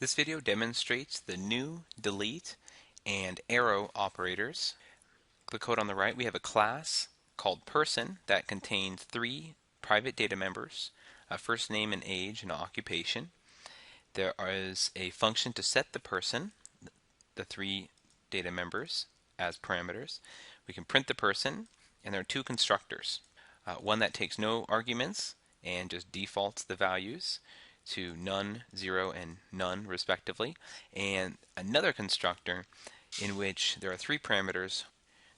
This video demonstrates the new, delete, and arrow operators. The code on the right, we have a class called person that contains 3 private data members, a first name and age and occupation. There is a function to set the person, the 3 data members, as parameters. We can print the person, and there are 2 constructors. One that takes no arguments and just defaults the values to none, 0, and none respectively, and another constructor in which there are 3 parameters: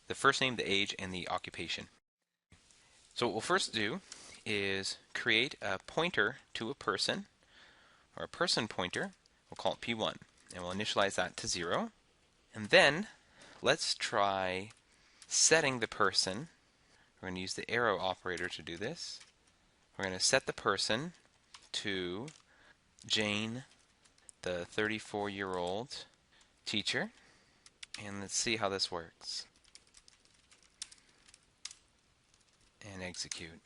the first name, the age, and the occupation. So what we'll first do is create a pointer to a person, or a person pointer. We'll call it P1, and we'll initialize that to 0. And then let's try setting the person. We're going to use the arrow operator to do this. We're going to set the person to Jane, the 34-year-old teacher, and let's see how this works. And execute.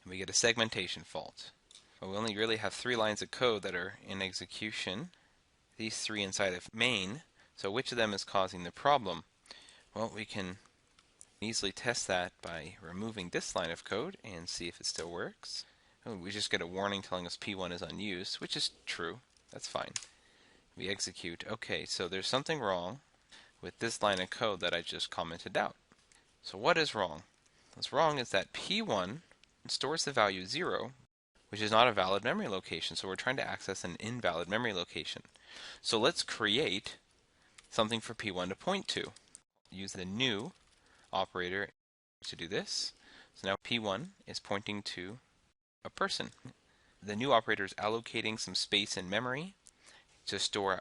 And we get a segmentation fault. But we only really have 3 lines of code that are in execution. These 3 inside of main. So which of them is causing the problem? Well, we can easily test that by removing this line of code and see if it still works. Oh, we just get a warning telling us P1 is unused, which is true. That's fine. We execute. Okay, so there's something wrong with this line of code that I just commented out. So what is wrong? What's wrong is that P1 stores the value 0, which is not a valid memory location, so we're trying to access an invalid memory location. So let's create something for P1 to point to. Use the new operator to do this. So now P1 is pointing to a person. The new operator is allocating some space in memory to store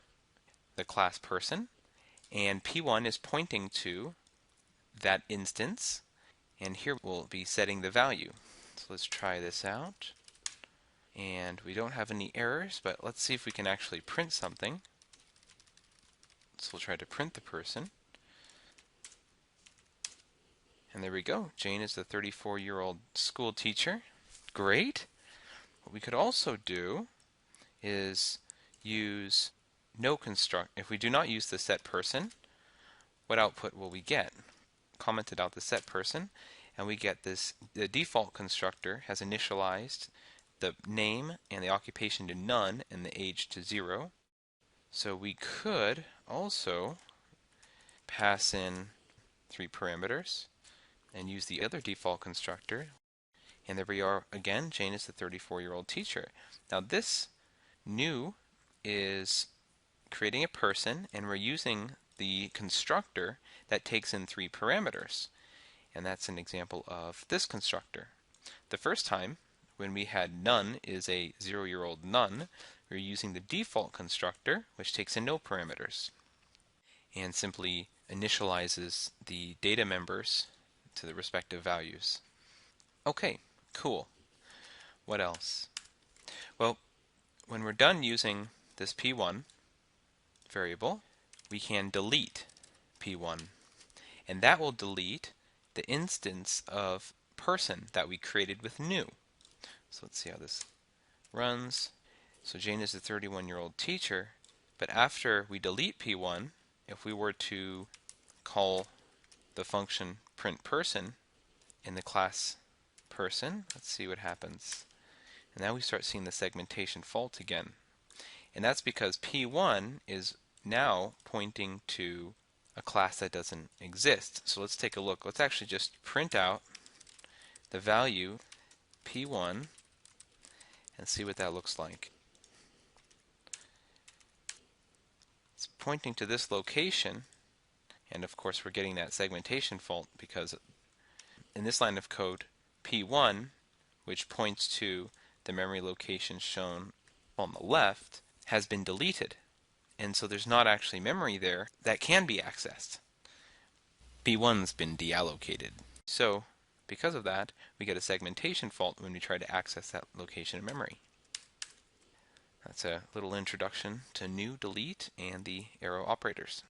the class person, and P1 is pointing to that instance, and here we'll be setting the value. So let's try this out, and we don't have any errors, but let's see if we can actually print something. So we'll try to print the person, and there we go. Jane is the 34-year-old school teacher. Great. What we could also do is use no construct. If we do not use the set person, what output will we get? Commented out the set person, and we get this. The default constructor has initialized the name and the occupation to none and the age to 0. So we could also pass in 3 parameters and use the other default constructor. And there we are again. Jane is the 34-year-old teacher. Now this new is creating a person, and we're using the constructor that takes in 3 parameters. And that's an example of this constructor. The first time, when we had none is a 0-year-old none, we're using the default constructor, which takes in no parameters, and simply initializes the data members to the respective values. Okay, cool. What else? Well, when we're done using this P1 variable, we can delete P1, and that will delete the instance of person that we created with new. So let's see how this runs. So Jane is a 31-year-old teacher, but after we delete P1, if we were to call the function print person in the class person, let's see what happens. And now we start seeing the segmentation fault again. And that's because P1 is now pointing to a class that doesn't exist. So let's take a look. Let's actually just print out the value P1 and see what that looks like. It's pointing to this location, and of course we're getting that segmentation fault because in this line of code, P1, which points to the memory location shown on the left, has been deleted. And so there's not actually memory there that can be accessed. P1's been deallocated. So because of that, we get a segmentation fault when we try to access that location in memory. That's a little introduction to new, delete, and the arrow operators.